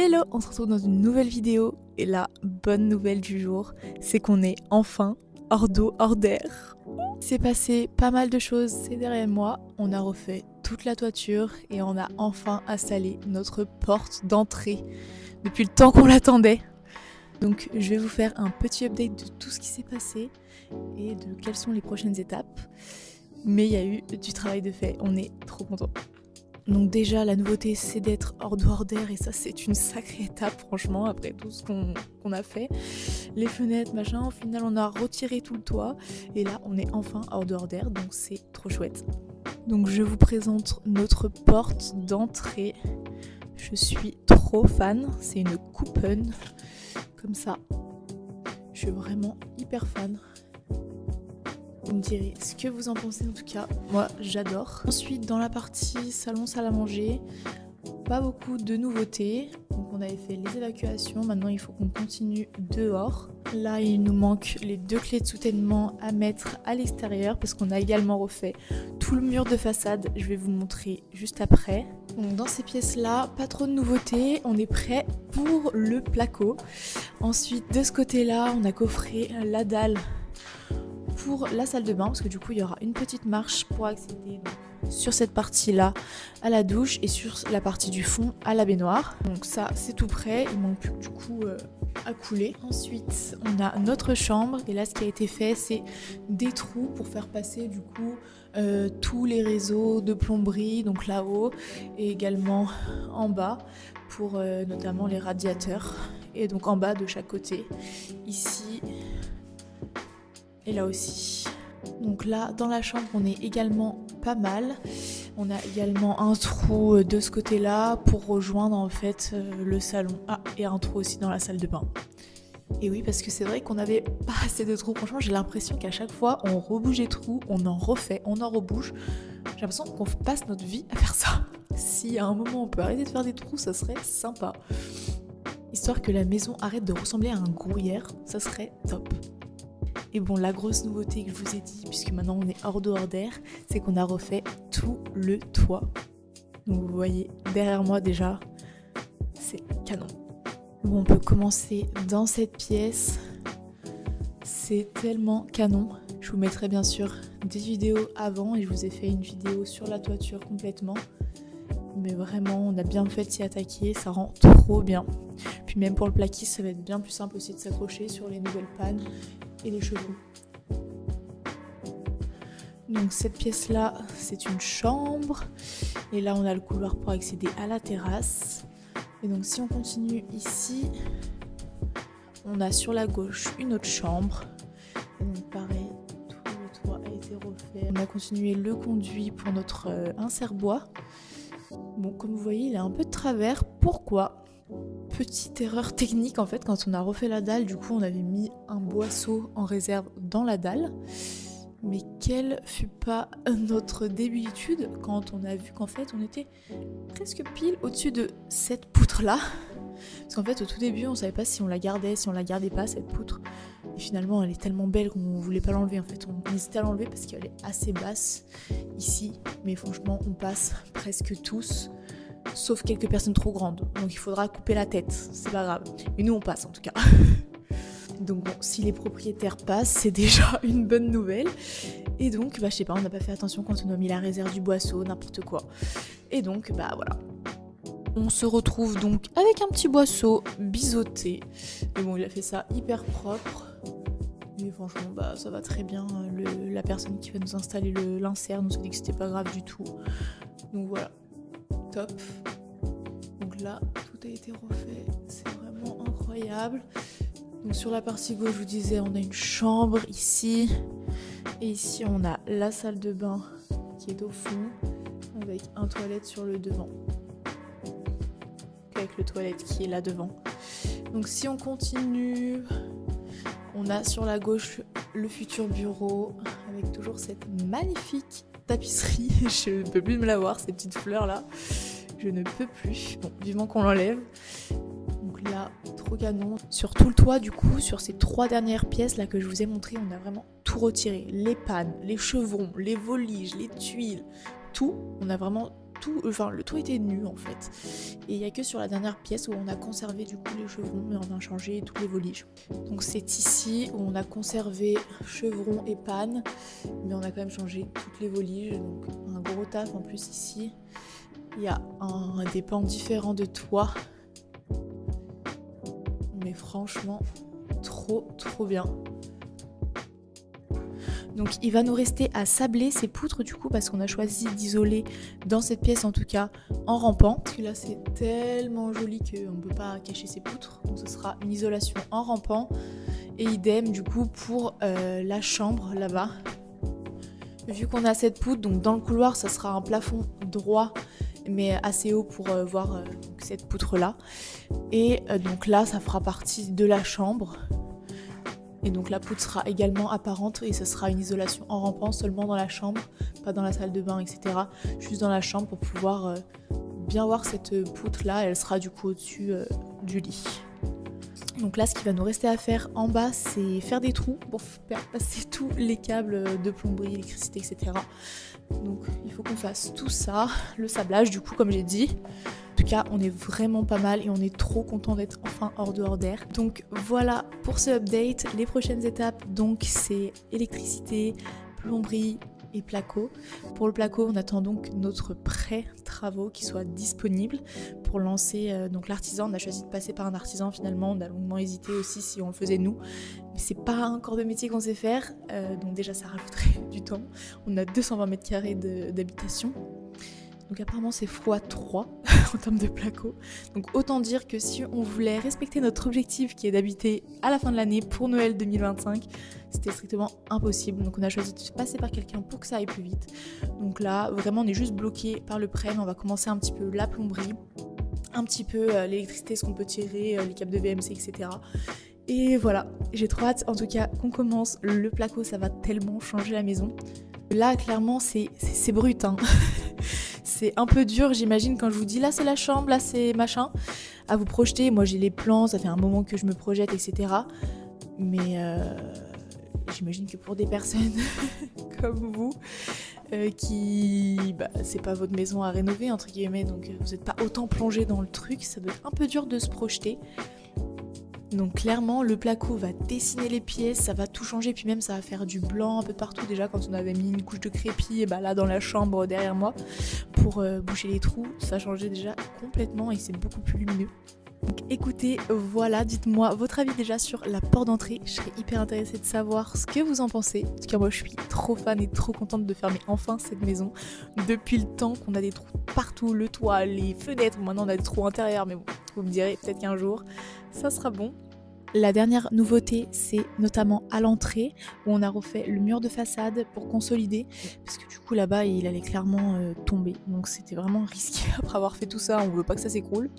Hello, on se retrouve dans une nouvelle vidéo et la bonne nouvelle du jour, c'est qu'on est enfin hors d'eau, hors d'air. Il s'est passé pas mal de choses ces derniers mois, on a refait toute la toiture et on a enfin installé notre porte d'entrée depuis le temps qu'on l'attendait. Donc je vais vous faire un petit update de tout ce qui s'est passé et de quelles sont les prochaines étapes. Mais il y a eu du travail de fait, on est trop contents. Donc déjà la nouveauté c'est d'être hors d'eau, hors d'air et ça c'est une sacrée étape franchement après tout ce qu'on a fait. Les fenêtres machin, au final on a retiré tout le toit et là on est enfin hors d'eau, hors d'air donc c'est trop chouette. Donc je vous présente notre porte d'entrée. Je suis trop fan, c'est une couponne comme ça. Je suis vraiment hyper fan. Vous me direz ce que vous en pensez, en tout cas, moi j'adore. Ensuite dans la partie salon, salle à manger, pas beaucoup de nouveautés. Donc on avait fait les évacuations, maintenant il faut qu'on continue dehors. Là il nous manque les 2 clés de soutènement à mettre à l'extérieur parce qu'on a également refait tout le mur de façade, je vais vous montrer juste après. Donc dans ces pièces là, pas trop de nouveautés, on est prêt pour le placo. Ensuite de ce côté là, on a coffré la dalle pour la salle de bain parce que du coup il y aura une petite marche pour accéder sur cette partie là à la douche et sur la partie du fond à la baignoire. Donc ça c'est tout prêt, il manque plus que du coup à couler. Ensuite on a notre chambre et là ce qui a été fait c'est des trous pour faire passer du coup tous les réseaux de plomberie, donc là-haut et également en bas pour notamment les radiateurs et donc en bas de chaque côté ici et là aussi. Donc là dans la chambre on est également pas mal. On a également un trou de ce côté là pour rejoindre en fait le salon. Ah, et un trou aussi dans la salle de bain. Et oui parce que c'est vrai qu'on avait pas assez de trous. Franchement j'ai l'impression qu'à chaque fois on rebouge les trous, on en refait, on en rebouge. J'ai l'impression qu'on passe notre vie à faire ça. Si à un moment on peut arrêter de faire des trous, ça serait sympa. Histoire que la maison arrête de ressembler à un gruyère, ça serait top. Et bon, la grosse nouveauté que je vous ai dit, puisque maintenant on est hors d'eau, hors d'air, c'est qu'on a refait tout le toit. Donc vous voyez derrière moi déjà, c'est canon. Bon, on peut commencer dans cette pièce. C'est tellement canon. Je vous mettrai bien sûr des vidéos avant et je vous ai fait une vidéo sur la toiture complètement. Mais vraiment, on a bien fait de s'y attaquer, ça rend trop bien. Puis même pour le plaquis, ça va être bien plus simple aussi de s'accrocher sur les nouvelles pannes et les chevaux. Donc cette pièce là c'est une chambre et là on a le couloir pour accéder à la terrasse. Et donc si on continue ici, on a sur la gauche une autre chambre et donc pareil, tout le toit a été refait. On a continué le conduit pour notre insert bois. Bon, comme vous voyez il est un peu de travers. Pourquoi ? Petite erreur technique en fait, quand on a refait la dalle, du coup on avait mis un boisseau en réserve dans la dalle. Mais quelle fut pas notre débilitude quand on a vu qu'en fait on était presque pile au-dessus de cette poutre là. Parce qu'en fait au tout début on savait pas si on la gardait, si on la gardait pas cette poutre. Et finalement elle est tellement belle qu'on voulait pas l'enlever en fait. On hésitait à l'enlever parce qu'elle est assez basse ici. Mais franchement on passe presque tous. Sauf quelques personnes trop grandes, donc il faudra couper la tête, c'est pas grave. Mais nous on passe en tout cas. Donc bon, si les propriétaires passent, c'est déjà une bonne nouvelle. Et donc, je sais pas, on n'a pas fait attention quand on a mis la réserve du boisseau, n'importe quoi. Et donc, voilà. On se retrouve donc avec un petit boisseau biseauté. Mais bon, il a fait ça hyper propre. Mais franchement, ça va très bien. La personne qui va nous installer l'insert nous a dit que c'était pas grave du tout. Donc voilà. Top. Donc là, tout a été refait, c'est vraiment incroyable. Donc sur la partie gauche, je vous disais, on a une chambre ici. Et ici, on a la salle de bain qui est au fond, avec un toilette sur le devant. Avec le toilette qui est là devant. Donc si on continue, on a sur la gauche le futur bureau, avec toujours cette magnifique tapisserie. Je ne peux plus me la voir, ces petites fleurs là. Je ne peux plus. Bon, vivement qu'on l'enlève. Donc là, trop canon. Sur tout le toit, du coup, sur ces 3 dernières pièces là que je vous ai montrées, on a vraiment tout retiré. Les pannes, les chevrons, les voliges, les tuiles, tout. On a vraiment tout, enfin le toit était nu en fait. Et il n'y a que sur la dernière pièce où on a conservé du coup les chevrons, mais on a changé tous les voliges. Donc c'est ici où on a conservé chevrons et pannes, mais on a quand même changé toutes les voliges. Donc un gros taf en plus ici. Il y a des pans différents de toit. Mais franchement, trop bien. Donc il va nous rester à sabler ces poutres du coup parce qu'on a choisi d'isoler dans cette pièce en tout cas en rampant. Parce que là c'est tellement joli qu'on ne peut pas cacher ces poutres. Donc ce sera une isolation en rampant. Et idem du coup pour la chambre là-bas. Vu qu'on a cette poutre, donc dans le couloir ça sera un plafond droit mais assez haut pour voir cette poutre là. Et donc là ça fera partie de la chambre. Et donc la poutre sera également apparente et ce sera une isolation en rampant seulement dans la chambre, pas dans la salle de bain, etc. Juste dans la chambre pour pouvoir bien voir cette poutre là, elle sera du coup au-dessus du lit. Donc là ce qui va nous rester à faire en bas c'est faire des trous pour faire passer tous les câbles de plomberie, électricité, etc. Donc il faut qu'on fasse tout ça, le sablage du coup comme j'ai dit. En tout cas, on est vraiment pas mal et on est trop content d'être enfin hors de hors d'air. Donc voilà pour ce update. Les prochaines étapes, donc c'est électricité, plomberie et placo. Pour le placo, on attend donc notre pré-travaux qui soit disponible pour lancer donc l'artisan. On a choisi de passer par un artisan finalement. On a longuement hésité aussi si on le faisait nous. Mais c'est pas un corps de métier qu'on sait faire. Donc déjà, ça rajouterait du temps. On a 220 mètres carrés d'habitation. Donc apparemment c'est x3 en termes de placo. Donc autant dire que si on voulait respecter notre objectif qui est d'habiter à la fin de l'année pour Noël 2025, c'était strictement impossible. Donc on a choisi de passer par quelqu'un pour que ça aille plus vite. Donc là vraiment on est juste bloqué par le prêt, mais on va commencer un petit peu la plomberie, un petit peu l'électricité, ce qu'on peut tirer, les câbles de VMC, etc. Et voilà, j'ai trop hâte en tout cas qu'on commence le placo, ça va tellement changer la maison. Là clairement c'est brut hein. C'est un peu dur, j'imagine, quand je vous dis là c'est la chambre, là c'est machin, à vous projeter. Moi j'ai les plans, ça fait un moment que je me projette, etc. Mais j'imagine que pour des personnes comme vous, qui c'est pas votre maison à rénover entre guillemets, donc vous n'êtes pas autant plongé dans le truc, ça doit être un peu dur de se projeter. Donc clairement le placo va dessiner les pièces, ça va tout changer, puis même ça va faire du blanc un peu partout. Déjà quand on avait mis une couche de crépi, et là dans la chambre derrière moi pour boucher les trous, ça changeait déjà complètement et c'est beaucoup plus lumineux. Donc écoutez, voilà, dites-moi votre avis déjà sur la porte d'entrée, je serais hyper intéressée de savoir ce que vous en pensez. En tout cas moi je suis trop fan et trop contente de fermer enfin cette maison. Depuis le temps qu'on a des trous partout, le toit, les fenêtres, maintenant on a des trous intérieurs, mais bon, vous me direz peut-être qu'un jour ça sera bon. La dernière nouveauté, c'est notamment à l'entrée où on a refait le mur de façade pour consolider, parce que du coup là-bas il allait clairement tomber, donc c'était vraiment risqué. Après avoir fait tout ça, on veut pas que ça s'écroule,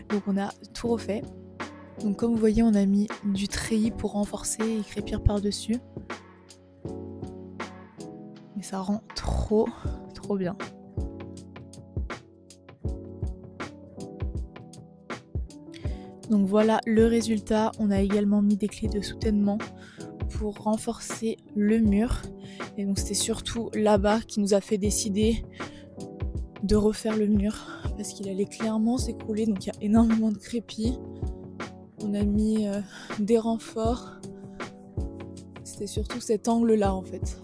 donc on a tout refait. Donc comme vous voyez, on a mis du treillis pour renforcer et crépir par-dessus, mais ça rend trop bien. Donc voilà le résultat. On a également mis des clés de soutènement pour renforcer le mur. Et donc c'était surtout là-bas qui nous a fait décider de refaire le mur parce qu'il allait clairement s'écrouler. Donc il y a énormément de crépi. On a mis des renforts. C'était surtout cet angle-là en fait.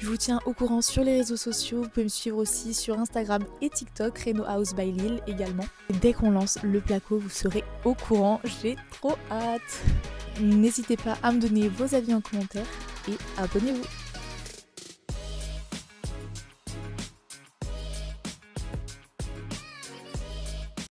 Je vous tiens au courant sur les réseaux sociaux, vous pouvez me suivre aussi sur Instagram et TikTok, Reno House by Lille également. Et dès qu'on lance le placo, vous serez au courant, j'ai trop hâte. N'hésitez pas à me donner vos avis en commentaire et abonnez-vous.